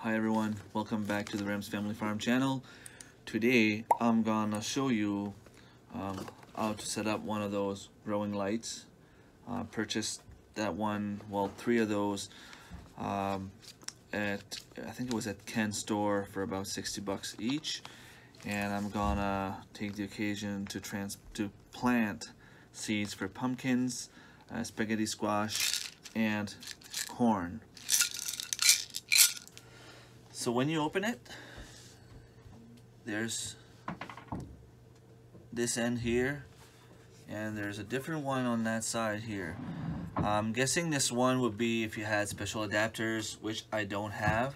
Hi everyone, welcome back to the Rams Family Farm channel. Today I'm gonna show you how to set up one of those growing lights. Purchased that one, well, 3 of those at, I think it was at Ken's store for about 60 bucks each. And I'm gonna take the occasion to plant seeds for pumpkins, spaghetti squash, and corn. So when you open it, there's this end here, and there's a different one on that side here. I'm guessing this one would be if you had special adapters, which I don't have.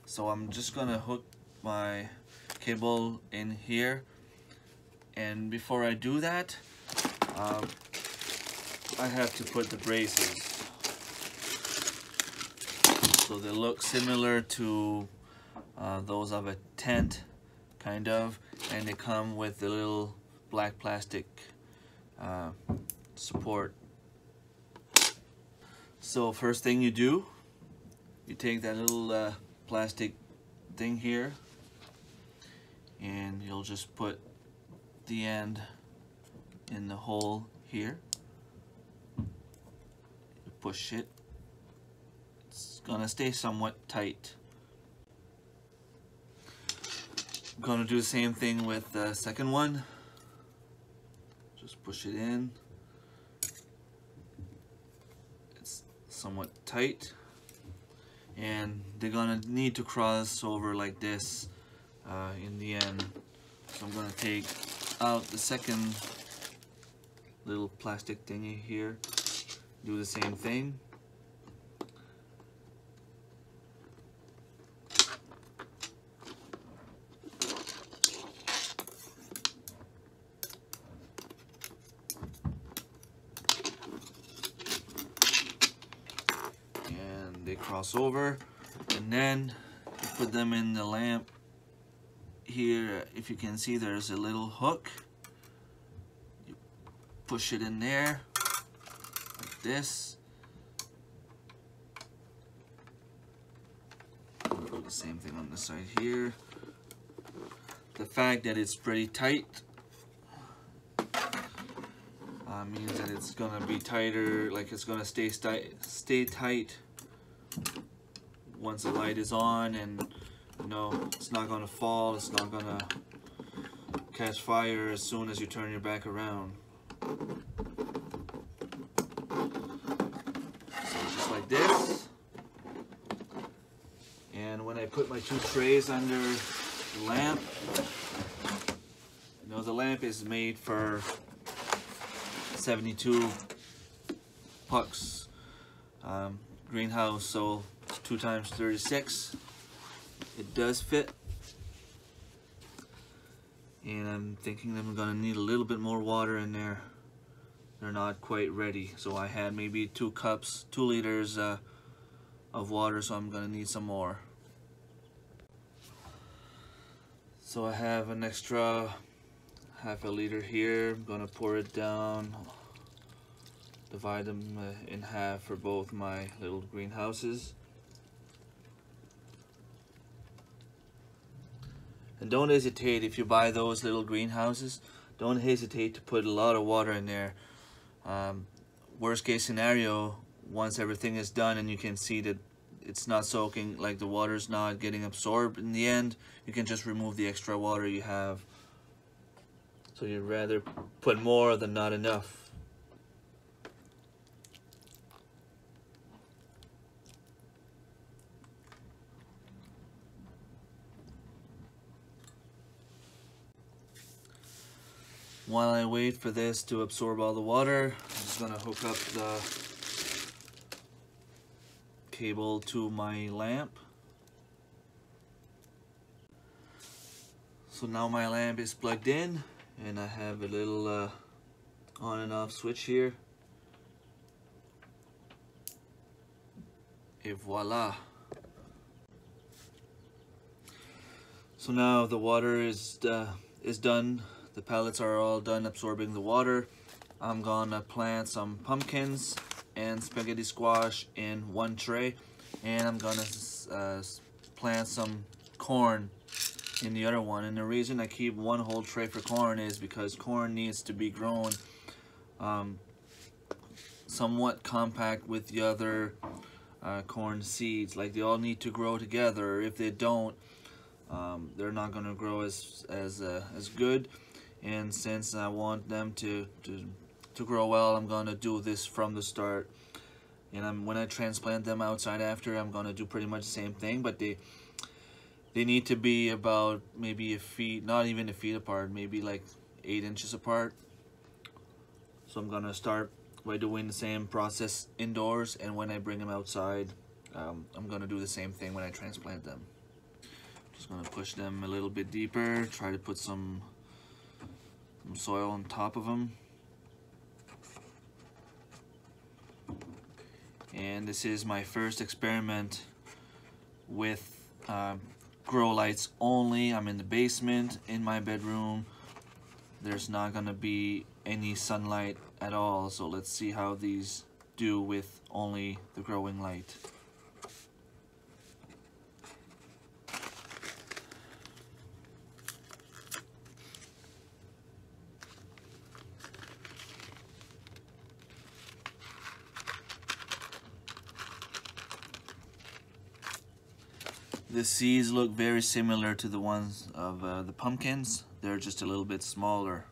So I'm just gonna hook my cable in here, and before I do that, I have to put the braces. So they look similar to those of a tent, kind of, and they come with the little black plastic support. So first thing you do, you take that little plastic thing here, and you'll just put the end in the hole here. You push it. It's gonna stay somewhat tight. I'm gonna do the same thing with the second one. Just push it in. It's somewhat tight, and they're gonna need to cross over like this in the end. So I'm gonna take out the second little plastic thingy here, do the same thing. They cross over, and then you put them in the lamp here. If you can see, there's a little hook. You push it in there like this. Do the same thing on the side here. The fact that it's pretty tight means that it's gonna be tighter, like it's gonna stay tight once the light is on, and you know, it's not going to fall, it's not going to catch fire as soon as you turn your back around. So just like this. And when I put my 2 trays under the lamp, you know, the lamp is made for 72 pucks greenhouse, so 2 times 36, it does fit. And I'm thinking I'm gonna need a little bit more water in there. They're not quite ready, so I had maybe 2 cups, 2 liters of water, so I'm gonna need some more. So I have an extra half a liter here. I'm gonna pour it down, divide them in half for both my little greenhouses. And don't hesitate, if you buy those little greenhouses, don't hesitate to put a lot of water in there. Worst case scenario, once everything is done and you can see that it's not soaking, like the water's not getting absorbed in the end, you can just remove the extra water you have. So you'd rather put more than not enough. While I wait for this to absorb all the water, I'm just gonna hook up the cable to my lamp. So now my lamp is plugged in, and I have a little on and off switch here. Et voila! So now the water is done. The pellets are all done absorbing the water. I'm gonna plant some pumpkins and spaghetti squash in one tray, and I'm gonna plant some corn in the other one. And the reason I keep one whole tray for corn is because corn needs to be grown somewhat compact with the other corn seeds. Like, they all need to grow together. If they don't, they're not going to grow as good. And since I want them to grow well, I'm going to do this from the start. And when I transplant them outside after, I'm going to do pretty much the same thing, but they need to be about maybe a feet, not even a feet apart, maybe like 8 inches apart. So I'm going to start by doing the same process indoors, and when I bring them outside, I'm going to do the same thing when I transplant them. Just going to push them a little bit deeper, try to put some soil on top of them. And this is my first experiment with grow lights only. I'm in the basement in my bedroom. There's not gonna be any sunlight at all, so let's see how these do with only the growing light. The seeds look very similar to the ones of the pumpkins. They're just a little bit smaller.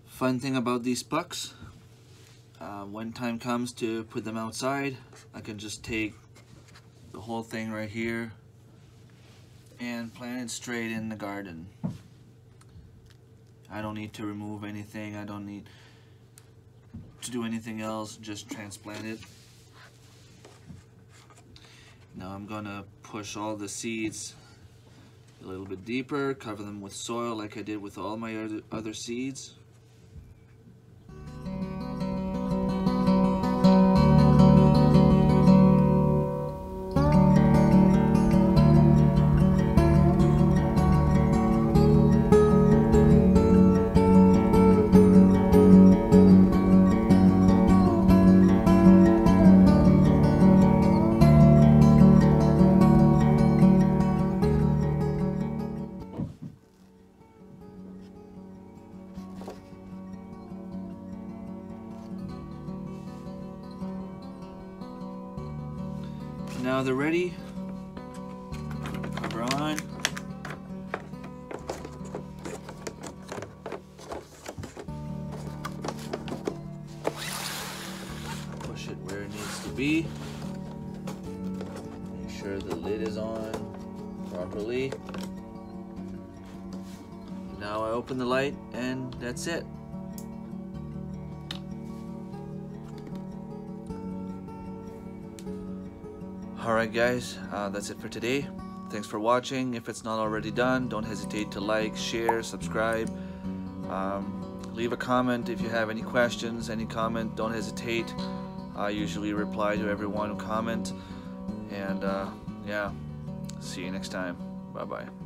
Fun thing about these pucks, when time comes to put them outside, I can just take the whole thing right here and plant it straight in the garden. I don't need to remove anything, I don't need to do anything else, just transplant it. Now I'm gonna push all the seeds a little bit deeper, cover them with soil like I did with all my other seeds. Now they're ready. Cover on. Push it where it needs to be. Make sure the lid is on properly. Now I open the light and that's it. Alright guys, that's it for today. Thanks for watching. If it's not already done, don't hesitate to like, share, subscribe. Leave a comment if you have any questions, any comment, don't hesitate. I usually reply to everyone who comments. And yeah, see you next time. Bye bye.